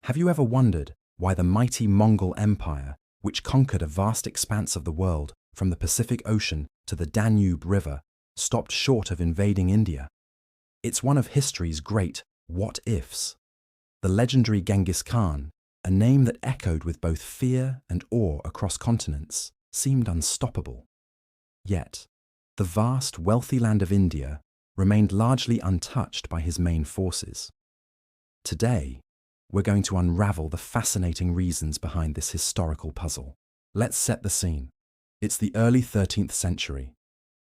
Have you ever wondered why the mighty Mongol Empire, which conquered a vast expanse of the world from the Pacific Ocean to the Danube River, stopped short of invading India? It's one of history's great what-ifs. The legendary Genghis Khan, a name that echoed with both fear and awe across continents, seemed unstoppable. Yet, the vast, wealthy land of India remained largely untouched by his main forces. Today, we're going to unravel the fascinating reasons behind this historical puzzle. Let's set the scene. It's the early 13th century.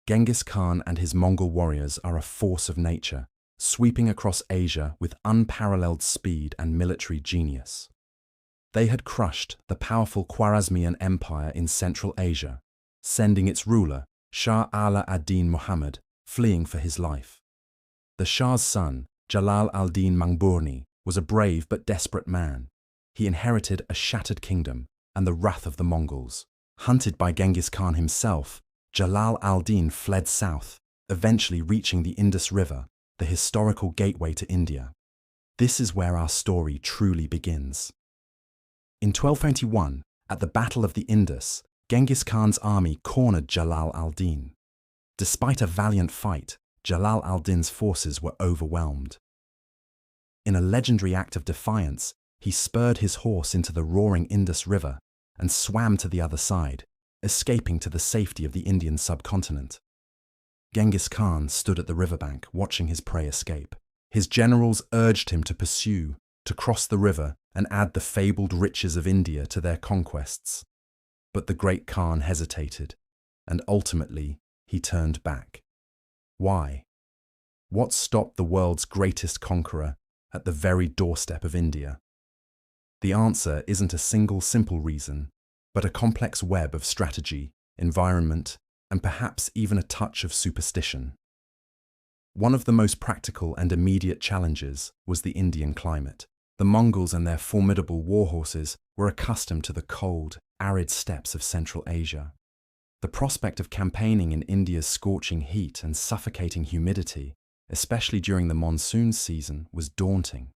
Genghis Khan and his Mongol warriors are a force of nature, sweeping across Asia with unparalleled speed and military genius. They had crushed the powerful Khwarezmian Empire in Central Asia, sending its ruler, Shah Ala ad-Din Muhammad, fleeing for his life. The Shah's son, Jalal al-Din Mangburni, was a brave but desperate man. He inherited a shattered kingdom and the wrath of the Mongols. Hunted by Genghis Khan himself, Jalal al-Din fled south, eventually reaching the Indus River, the historical gateway to India. This is where our story truly begins. In 1221, at the Battle of the Indus, Genghis Khan's army cornered Jalal al-Din. Despite a valiant fight, Jalal al-Din's forces were overwhelmed. In a legendary act of defiance, he spurred his horse into the roaring Indus River and swam to the other side, escaping to the safety of the Indian subcontinent. Genghis Khan stood at the riverbank watching his prey escape. His generals urged him to pursue, to cross the river and add the fabled riches of India to their conquests. But the great Khan hesitated, and ultimately he turned back. Why? What stopped the world's greatest conqueror at the very doorstep of India? The answer isn't a single simple reason, but a complex web of strategy, environment, and perhaps even a touch of superstition. One of the most practical and immediate challenges was the Indian climate. The Mongols and their formidable war horses were accustomed to the cold, arid steppes of Central Asia. The prospect of campaigning in India's scorching heat and suffocating humidity, especially during the monsoon season, was daunting.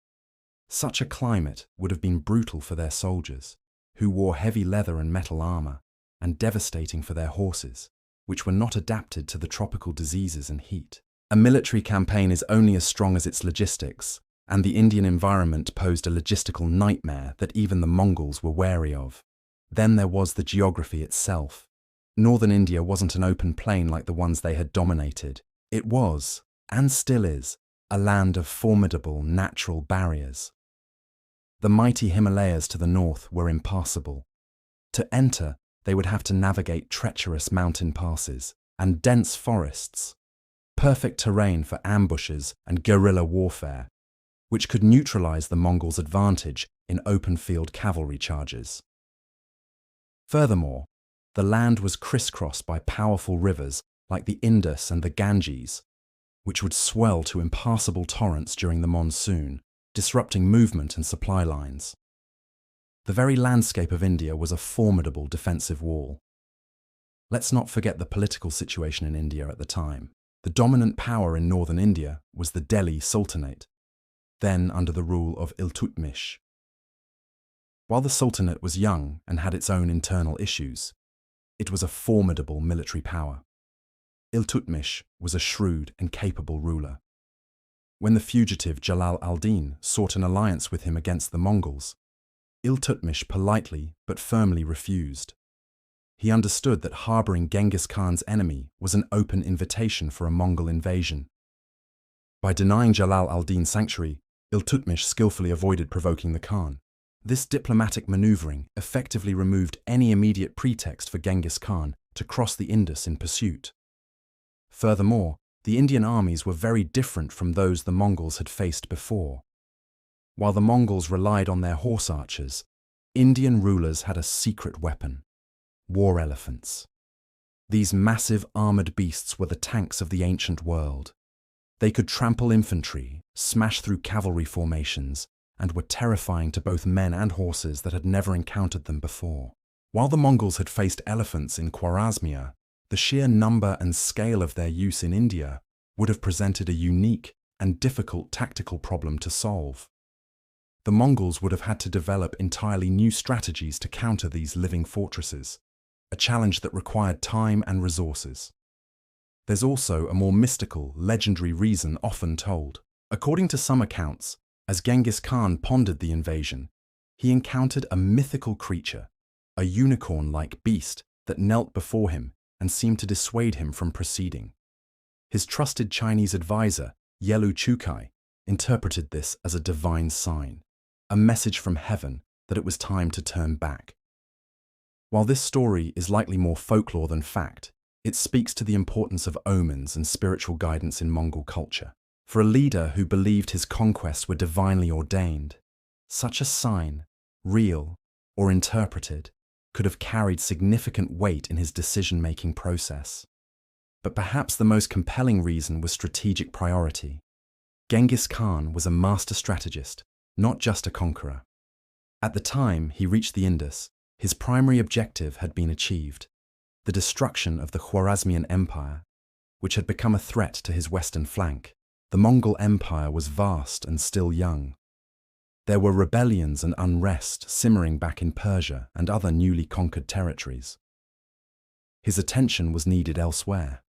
Such a climate would have been brutal for their soldiers, who wore heavy leather and metal armor, and devastating for their horses, which were not adapted to the tropical diseases and heat. A military campaign is only as strong as its logistics, and the Indian environment posed a logistical nightmare that even the Mongols were wary of. Then there was the geography itself. Northern India wasn't an open plain like the ones they had dominated. It was, and still is, a land of formidable natural barriers. The mighty Himalayas to the north were impassable. To enter, they would have to navigate treacherous mountain passes and dense forests, perfect terrain for ambushes and guerrilla warfare, which could neutralize the Mongols' advantage in open-field cavalry charges. Furthermore, the land was crisscrossed by powerful rivers like the Indus and the Ganges, which would swell to impassable torrents during the monsoon, disrupting movement and supply lines. The very landscape of India was a formidable defensive wall. Let's not forget the political situation in India at the time. The dominant power in northern India was the Delhi Sultanate, then under the rule of Iltutmish. While the Sultanate was young and had its own internal issues, it was a formidable military power. Iltutmish was a shrewd and capable ruler. When the fugitive Jalal al-Din sought an alliance with him against the Mongols, Iltutmish politely but firmly refused. He understood that harboring Genghis Khan's enemy was an open invitation for a Mongol invasion. By denying Jalal al-Din sanctuary, Iltutmish skillfully avoided provoking the Khan. This diplomatic maneuvering effectively removed any immediate pretext for Genghis Khan to cross the Indus in pursuit. Furthermore, the Indian armies were very different from those the Mongols had faced before. While the Mongols relied on their horse archers, Indian rulers had a secret weapon: war elephants. These massive armored beasts were the tanks of the ancient world. They could trample infantry, smash through cavalry formations, and were terrifying to both men and horses that had never encountered them before. While the Mongols had faced elephants in Khwarezmia, the sheer number and scale of their use in India would have presented a unique and difficult tactical problem to solve. the Mongols would have had to develop entirely new strategies to counter these living fortresses, a challenge that required time and resources. There's also a more mystical, legendary reason often told. According to some accounts, as Genghis Khan pondered the invasion, he encountered a mythical creature, a unicorn-like beast that knelt before him and seemed to dissuade him from proceeding. His trusted Chinese advisor, Yelu Chukai, interpreted this as a divine sign, a message from heaven that it was time to turn back. While this story is likely more folklore than fact, it speaks to the importance of omens and spiritual guidance in Mongol culture. For a leader who believed his conquests were divinely ordained, such a sign, real or interpreted, could have carried significant weight in his decision-making process. But perhaps the most compelling reason was strategic priority. Genghis Khan was a master strategist, not just a conqueror. At the time he reached the Indus, his primary objective had been achieved: the destruction of the Khwarezmian Empire, which had become a threat to his western flank. The Mongol Empire was vast and still young. There were rebellions and unrest simmering back in Persia and other newly conquered territories. His attention was needed elsewhere.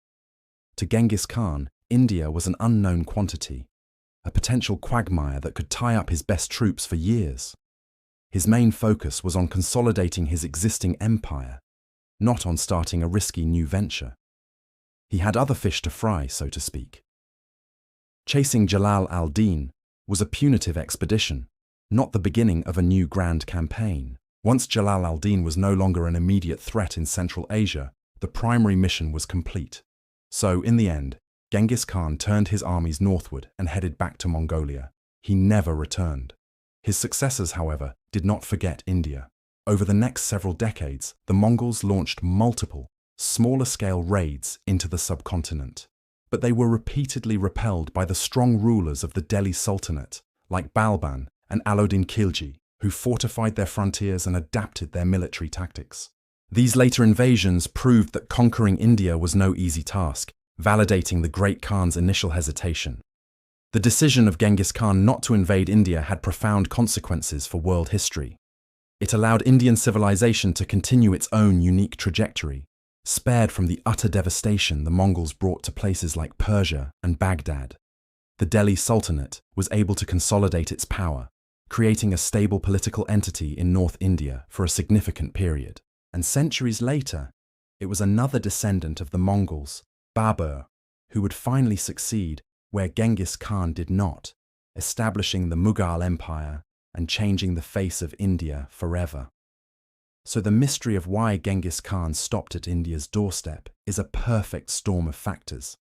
To Genghis Khan, India was an unknown quantity, a potential quagmire that could tie up his best troops for years. His main focus was on consolidating his existing empire, not on starting a risky new venture. He had other fish to fry, so to speak. Chasing Jalal al-Din was a punitive expedition, not the beginning of a new grand campaign. Once Jalal al-Din was no longer an immediate threat in Central Asia, the primary mission was complete. So, in the end, Genghis Khan turned his armies northward and headed back to Mongolia. He never returned. His successors, however, did not forget India. Over the next several decades, the Mongols launched multiple, smaller-scale raids into the subcontinent. But they were repeatedly repelled by the strong rulers of the Delhi Sultanate, like Balban and Alauddin Khilji, who fortified their frontiers and adapted their military tactics. These later invasions proved that conquering India was no easy task, validating the Great Khan's initial hesitation. The decision of Genghis Khan not to invade India had profound consequences for world history. It allowed Indian civilization to continue its own unique trajectory, spared from the utter devastation the Mongols brought to places like Persia and Baghdad. The Delhi Sultanate was able to consolidate its power, creating a stable political entity in North India for a significant period. And centuries later, it was another descendant of the Mongols, Babur, who would finally succeed where Genghis Khan did not, establishing the Mughal Empire and changing the face of India forever. So the mystery of why Genghis Khan stopped at India's doorstep is a perfect storm of factors.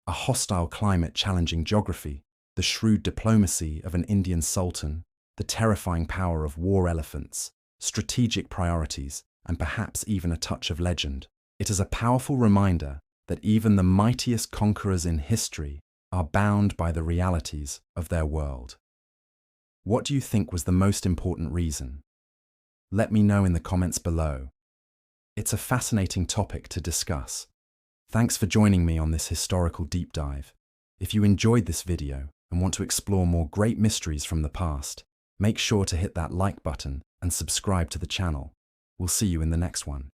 A hostile climate challenging geography, the shrewd diplomacy of an Indian sultan, the terrifying power of war elephants, strategic priorities, and perhaps even a touch of legend. It is a powerful reminder that even the mightiest conquerors in history are bound by the realities of their world. What do you think was the most important reason? Let me know in the comments below. It's a fascinating topic to discuss. Thanks for joining me on this historical deep dive. If you enjoyed this video and want to explore more great mysteries from the past, make sure to hit that like button and subscribe to the channel. We'll see you in the next one.